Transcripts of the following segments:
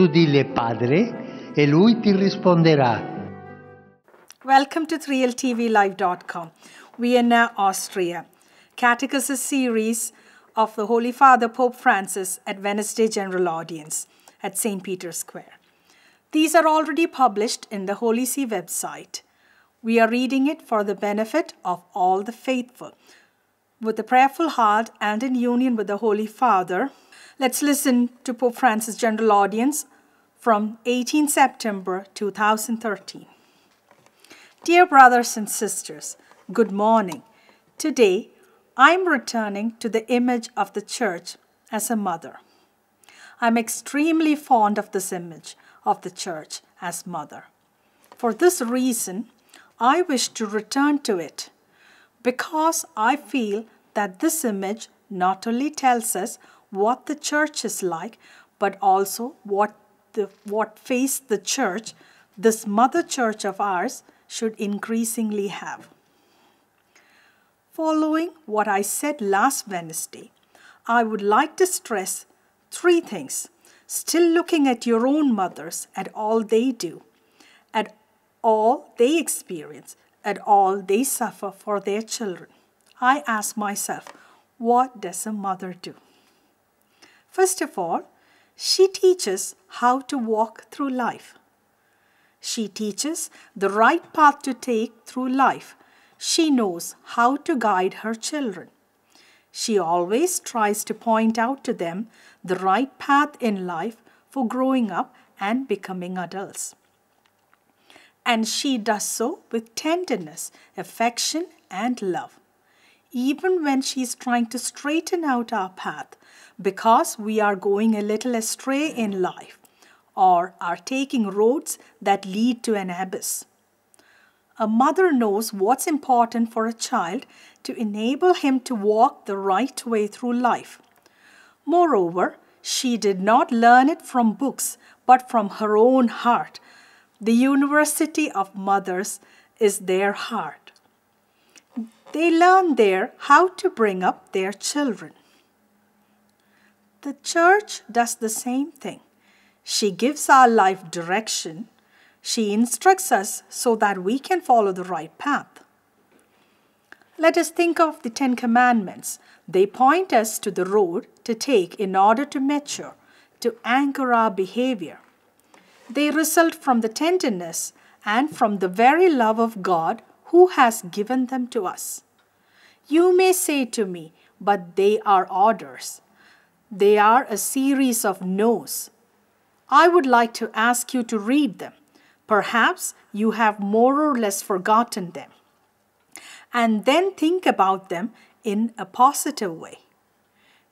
Tu dille padre e lui ti risponderà. Welcome to 3ltvlive.com. Vienna, Austria. Catechism series of the Holy Father Pope Francis at Wednesday General Audience at St. Peter's Square. These are already published in the Holy See website. We are reading it for the benefit of all the faithful. With a prayerful heart and in union with the Holy Father, let's listen to Pope Francis' General Audience from 18 September 2013. Dear brothers and sisters, good morning. Today, I'm returning to the image of the Church as a mother. I'm extremely fond of this image of the Church as mother. For this reason, I wish to return to it because I feel that this image not only tells us what the Church is like, but also what face the Church, this Mother Church of ours, should increasingly have. Following what I said last Wednesday, I would like to stress three things, still looking at your own mothers, at all they do, at all they experience, at all they suffer for their children. I ask myself, what does a mother do? First of all, she teaches how to walk through life. She teaches the right path to take through life. She knows how to guide her children. She always tries to point out to them the right path in life for growing up and becoming adults. And she does so with tenderness, affection, and love. Even when she is trying to straighten out our path because we are going a little astray in life or are taking roads that lead to an abyss. A mother knows what's important for a child to enable him to walk the right way through life. Moreover, she did not learn it from books, but from her own heart. The University of Mothers is their heart. They learn there how to bring up their children. The Church does the same thing. She gives our life direction. She instructs us so that we can follow the right path. Let us think of the 10 Commandments. They point us to the road to take in order to mature, to anchor our behavior. They result from the tenderness and from the very love of God who has given them to us. You may say to me, but they are orders. They are a series of no's. I would like to ask you to read them. Perhaps you have more or less forgotten them. And then think about them in a positive way.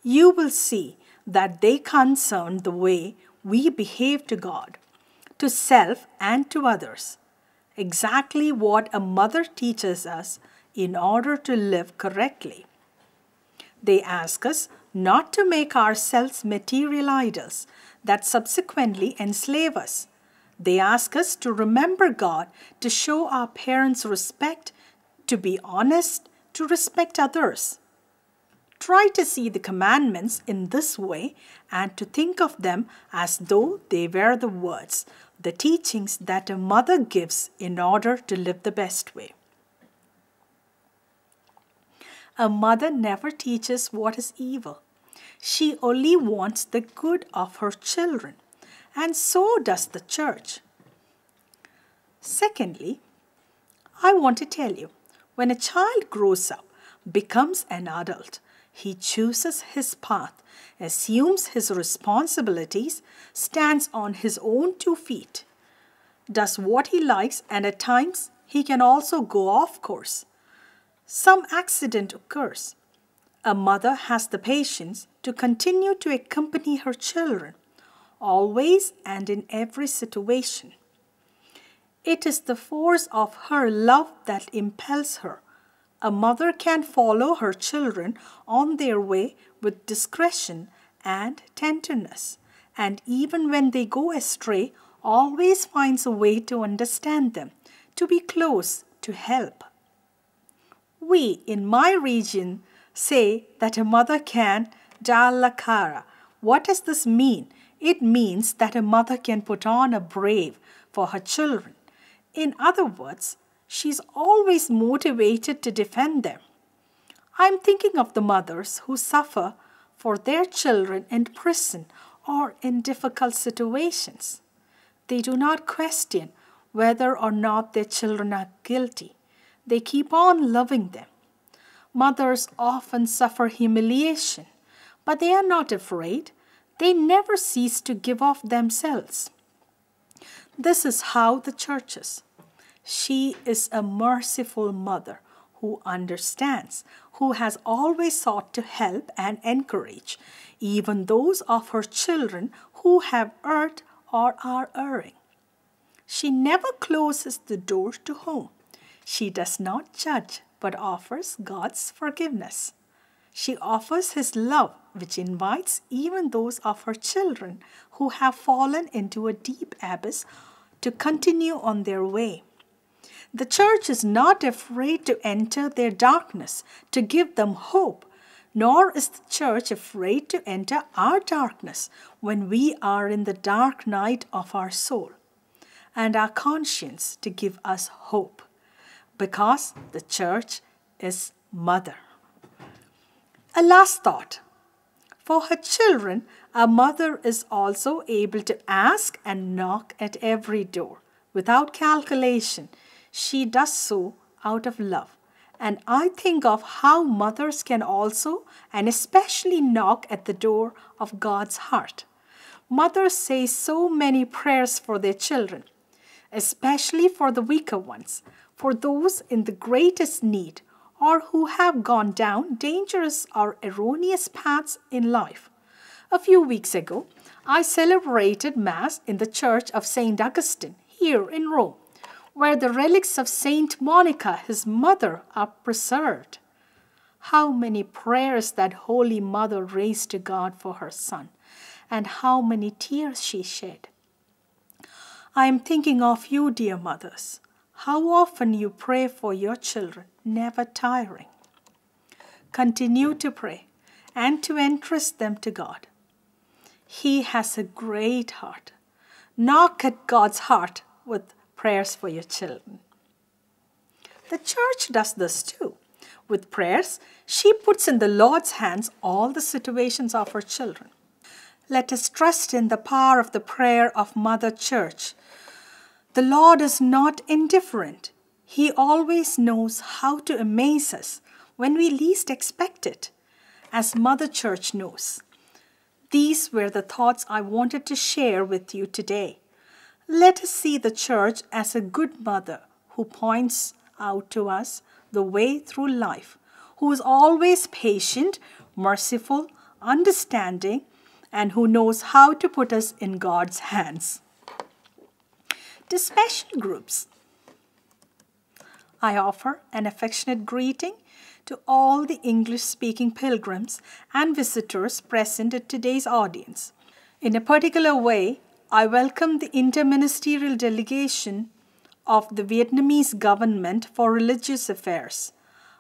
You will see that they concern the way we behave to God, to self and to others. Exactly what a mother teaches us in order to live correctly. They ask us not to make ourselves material idols that subsequently enslave us. They ask us to remember God, to show our parents respect, to be honest, to respect others. Try to see the commandments in this way and to think of them as though they were the words, the teachings that a mother gives in order to live the best way. A mother never teaches what is evil. She only wants the good of her children, and so does the Church. Secondly, I want to tell you, when a child grows up, becomes an adult, he chooses his path, assumes his responsibilities, stands on his own 2 feet, does what he likes, and at times he can also go off course. Some accident occurs. A mother has the patience to continue to accompany her children, always and in every situation. It is the force of her love that impels her. A mother can follow her children on their way with discretion and tenderness, and even when they go astray, always finds a way to understand them, to be close, to help. We, in my region, say that a mother can dare la cara. What does this mean? It means that a mother can put on a brave for her children. In other words, she's always motivated to defend them. I'm thinking of the mothers who suffer for their children in prison or in difficult situations. They do not question whether or not their children are guilty. They keep on loving them. Mothers often suffer humiliation, but they are not afraid. They never cease to give of themselves. This is how the church is. She is a merciful mother who understands, who has always sought to help and encourage even those of her children who have erred or are erring. She never closes the door to home. She does not judge, but offers God's forgiveness. She offers His love, which invites even those of her children who have fallen into a deep abyss to continue on their way. The church is not afraid to enter their darkness, to give them hope, nor is the church afraid to enter our darkness when we are in the dark night of our soul, and our conscience to give us hope, because the church is mother. A last thought. For her children, a mother is also able to ask and knock at every door. Without calculation, she does so out of love. And I think of how mothers can also and especially knock at the door of God's heart. Mothers say so many prayers for their children, especially for the weaker ones, for those in the greatest need, or who have gone down dangerous or erroneous paths in life. A few weeks ago, I celebrated Mass in the Church of St. Augustine here in Rome, where the relics of Saint Monica, his mother, are preserved. How many prayers that Holy Mother raised to God for her son, and how many tears she shed. I am thinking of you, dear mothers. How often you pray for your children, never tiring. Continue to pray and to entrust them to God. He has a great heart. Knock at God's heart with prayers for your children. The church does this too. With prayers, she puts in the Lord's hands all the situations of her children. Let us trust in the power of the prayer of Mother Church. The Lord is not indifferent. He always knows how to amaze us when we least expect it, as Mother Church knows. These were the thoughts I wanted to share with you today. Let us see the church as a good mother who points out to us the way through life, who is always patient, merciful, understanding, and who knows how to put us in God's hands. To special groups, I offer an affectionate greeting to all the English-speaking pilgrims and visitors present at today's audience. In a particular way, I welcome the interministerial delegation of the Vietnamese government for religious affairs.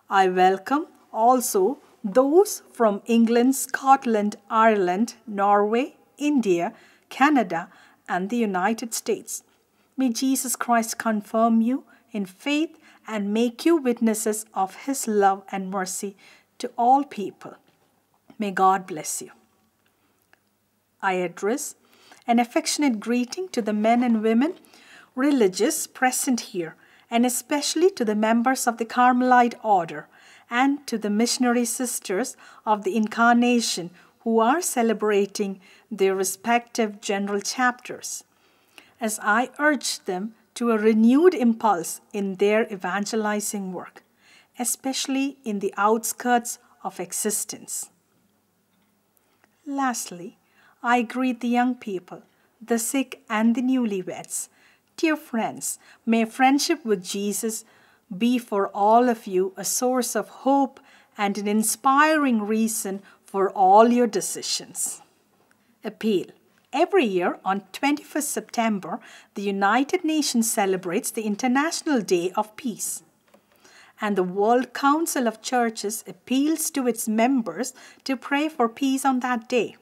I welcome also those from England, Scotland, Ireland, Norway, India, Canada, and the United States. May Jesus Christ confirm you in faith and make you witnesses of His love and mercy to all people. May God bless you. I address an affectionate greeting to the men and women religious present here, and especially to the members of the Carmelite order and to the missionary sisters of the Incarnation who are celebrating their respective general chapters, as I urge them to a renewed impulse in their evangelizing work, especially in the outskirts of existence. Lastly, I greet the young people, the sick and the newlyweds. Dear friends, may friendship with Jesus be for all of you a source of hope and an inspiring reason for all your decisions. Appeal. Every year on 21st September, the United Nations celebrates the International Day of Peace. And the World Council of Churches appeals to its members to pray for peace on that day.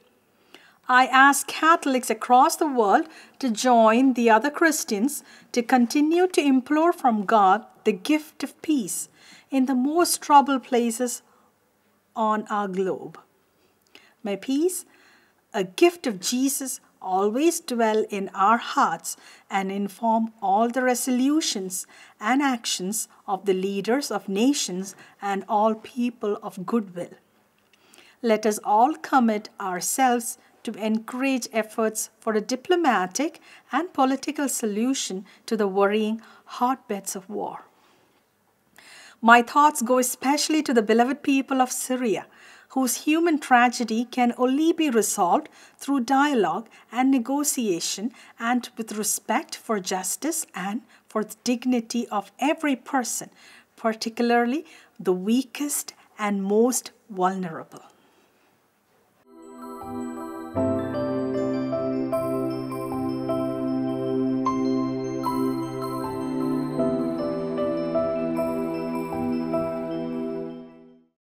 I ask Catholics across the world to join the other Christians to continue to implore from God the gift of peace in the most troubled places on our globe. May peace, a gift of Jesus, always dwell in our hearts and inform all the resolutions and actions of the leaders of nations and all people of goodwill. Let us all commit ourselves to encourage efforts for a diplomatic and political solution to the worrying hotbeds of war. My thoughts go especially to the beloved people of Syria, whose human tragedy can only be resolved through dialogue and negotiation and with respect for justice and for the dignity of every person, particularly the weakest and most vulnerable.